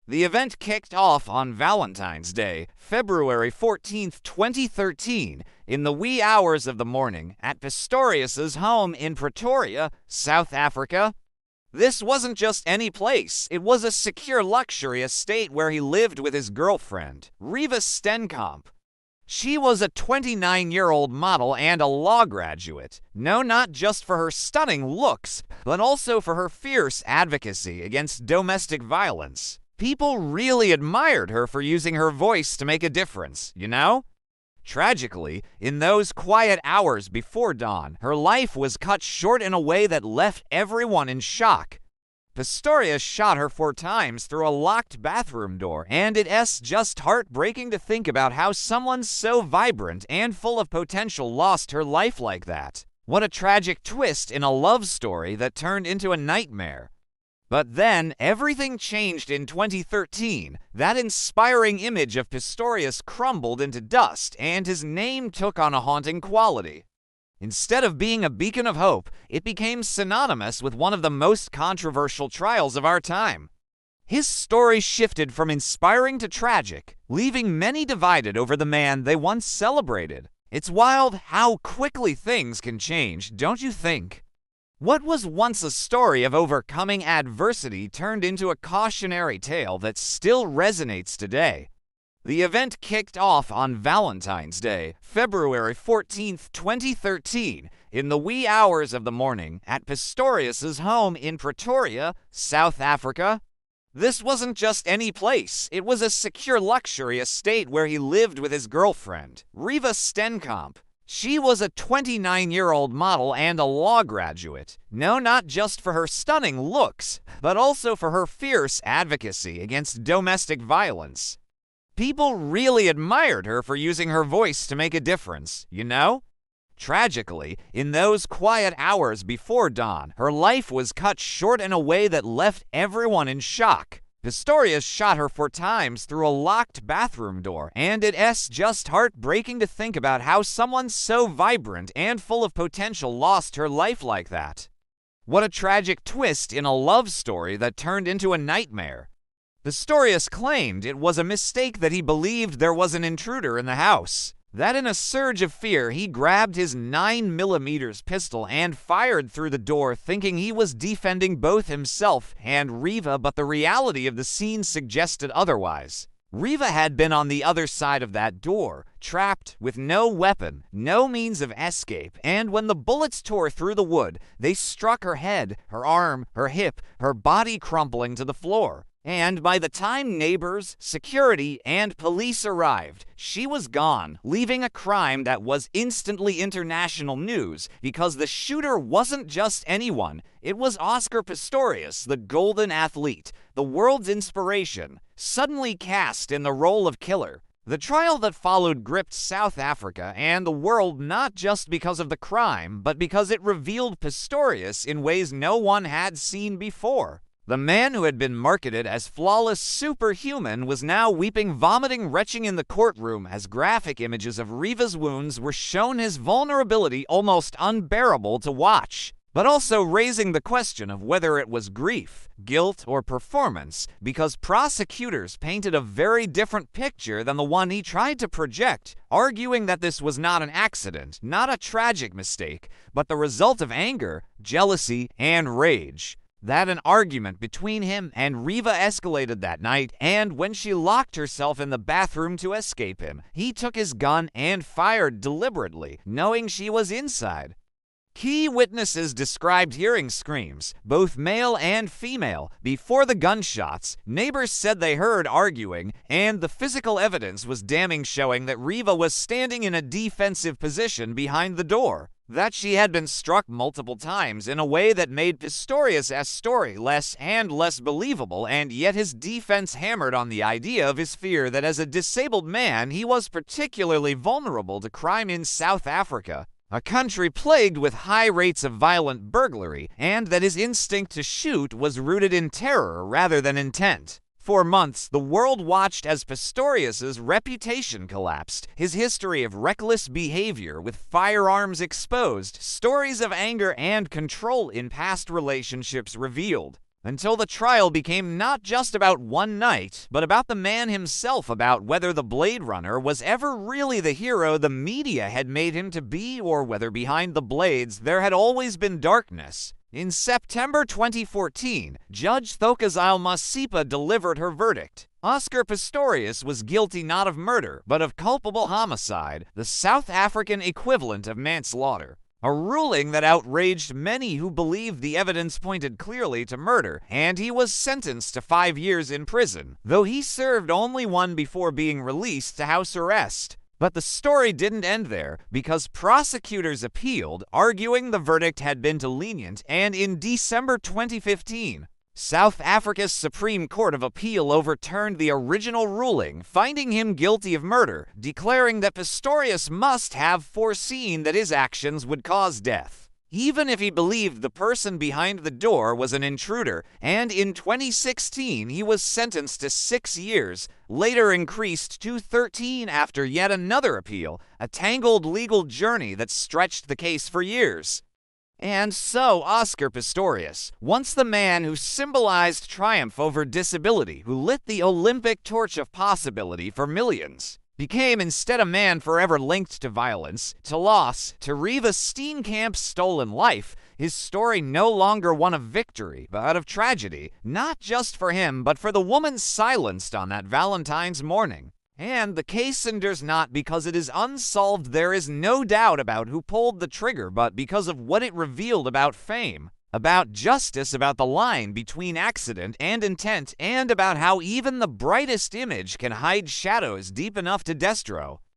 The event kicked off on Valentine's Day, February 14th, 2013, in the wee hours of the morning at Pistorius's home in Pretoria, South Africa. This wasn't just any place, it was a secure luxury estate where he lived with his girlfriend, Reeva Steenkamp. She was a 29-year-old model and a law graduate, known not just for her stunning looks, but also for her fierce advocacy against domestic violence. People really admired her for using her voice to make a difference, you know? Tragically, in those quiet hours before dawn, her life was cut short in a way that left everyone in shock. Pistorius shot her 4 times through a locked bathroom door, and it's just heartbreaking to think about how someone so vibrant and full of potential lost her life like that. What a tragic twist in a love story that turned into a nightmare. But then, everything changed in 2013. That inspiring image of Pistorius crumbled into dust, and his name took on a haunting quality. Instead of being a beacon of hope, it became synonymous with one of the most controversial trials of our time. His story shifted from inspiring to tragic, leaving many divided over the man they once celebrated. It's wild how quickly things can change, don't you think? What was once a story of overcoming adversity turned into a cautionary tale that still resonates today. The event kicked off on Valentine's Day, February 14th, 2013, in the wee hours of the morning at Pistorius's home in Pretoria, South Africa. This wasn't just any place, it was a secure luxury estate where he lived with his girlfriend, Reeva Steenkamp. She was a 29-year-old model and a law graduate, known not just for her stunning looks, but also for her fierce advocacy against domestic violence. People really admired her for using her voice to make a difference, you know? Tragically, in those quiet hours before dawn, her life was cut short in a way that left everyone in shock. Pistorius shot her 4 times through a locked bathroom door, and it's just heartbreaking to think about how someone so vibrant and full of potential lost her life like that. What a tragic twist in a love story that turned into a nightmare. Pistorius claimed it was a mistake that he believed there was an intruder in the house. That in a surge of fear, he grabbed his 9mm pistol and fired through the door, thinking he was defending both himself and Reeva, but the reality of the scene suggested otherwise. Reeva had been on the other side of that door, trapped with no weapon, no means of escape, and when the bullets tore through the wood, they struck her head, her arm, her hip, her body crumpling to the floor. And by the time neighbors, security, and police arrived, she was gone, leaving a crime that was instantly international news because the shooter wasn't just anyone. It was Oscar Pistorius, the golden athlete, the world's inspiration, suddenly cast in the role of killer. The trial that followed gripped South Africa and the world not just because of the crime, but because it revealed Pistorius in ways no one had seen before. The man who had been marketed as flawless superhuman was now weeping, vomiting, retching in the courtroom as graphic images of Reeva's wounds were shown, his vulnerability almost unbearable to watch, but also raising the question of whether it was grief, guilt, or performance, because prosecutors painted a very different picture than the one he tried to project, arguing that this was not an accident, not a tragic mistake, but the result of anger, jealousy, and rage. That an argument between him and Reeva escalated that night, and when she locked herself in the bathroom to escape him, he took his gun and fired deliberately, knowing she was inside. Key witnesses described hearing screams, both male and female, before the gunshots. Neighbors said they heard arguing, and the physical evidence was damning, showing that Reeva was standing in a defensive position behind the door. That she had been struck multiple times in a way that made Pistorius' story less and less believable, and yet his defense hammered on the idea of his fear that as a disabled man he was particularly vulnerable to crime in South Africa, a country plagued with high rates of violent burglary, and that his instinct to shoot was rooted in terror rather than intent. For months, the world watched as Pistorius' reputation collapsed, his history of reckless behavior with firearms exposed, stories of anger and control in past relationships revealed. until the trial became not just about one night, but about the man himself, about whether the Blade Runner was ever really the hero the media had made him to be, or whether behind the blades there had always been darkness. In September 2014, Judge Thokozile Masipa delivered her verdict. Oscar Pistorius was guilty not of murder, but of culpable homicide, the South African equivalent of manslaughter. A ruling that outraged many who believed the evidence pointed clearly to murder, and he was sentenced to 5 years in prison, though he served only one before being released to house arrest. But the story didn't end there, because prosecutors appealed, arguing the verdict had been too lenient, and in December 2015, South Africa's Supreme Court of Appeal overturned the original ruling, finding him guilty of murder, declaring that Pistorius must have foreseen that his actions would cause death, even if he believed the person behind the door was an intruder, and in 2016 he was sentenced to 6 years, later increased to 13 after yet another appeal, a tangled legal journey that stretched the case for years. And so Oscar Pistorius, once the man who symbolized triumph over disability, who lit the Olympic torch of possibility for millions, became instead a man forever linked to violence, to loss, to Reeva Steenkamp's stolen life. His story no longer one of victory, but of tragedy, not just for him, but for the woman silenced on that Valentine's morning. And the case endures not because it is unsolved, there is no doubt about who pulled the trigger, but because of what it revealed about fame, about justice, about the line between accident and intent, and about how even the brightest image can hide shadows deep enough to destroy.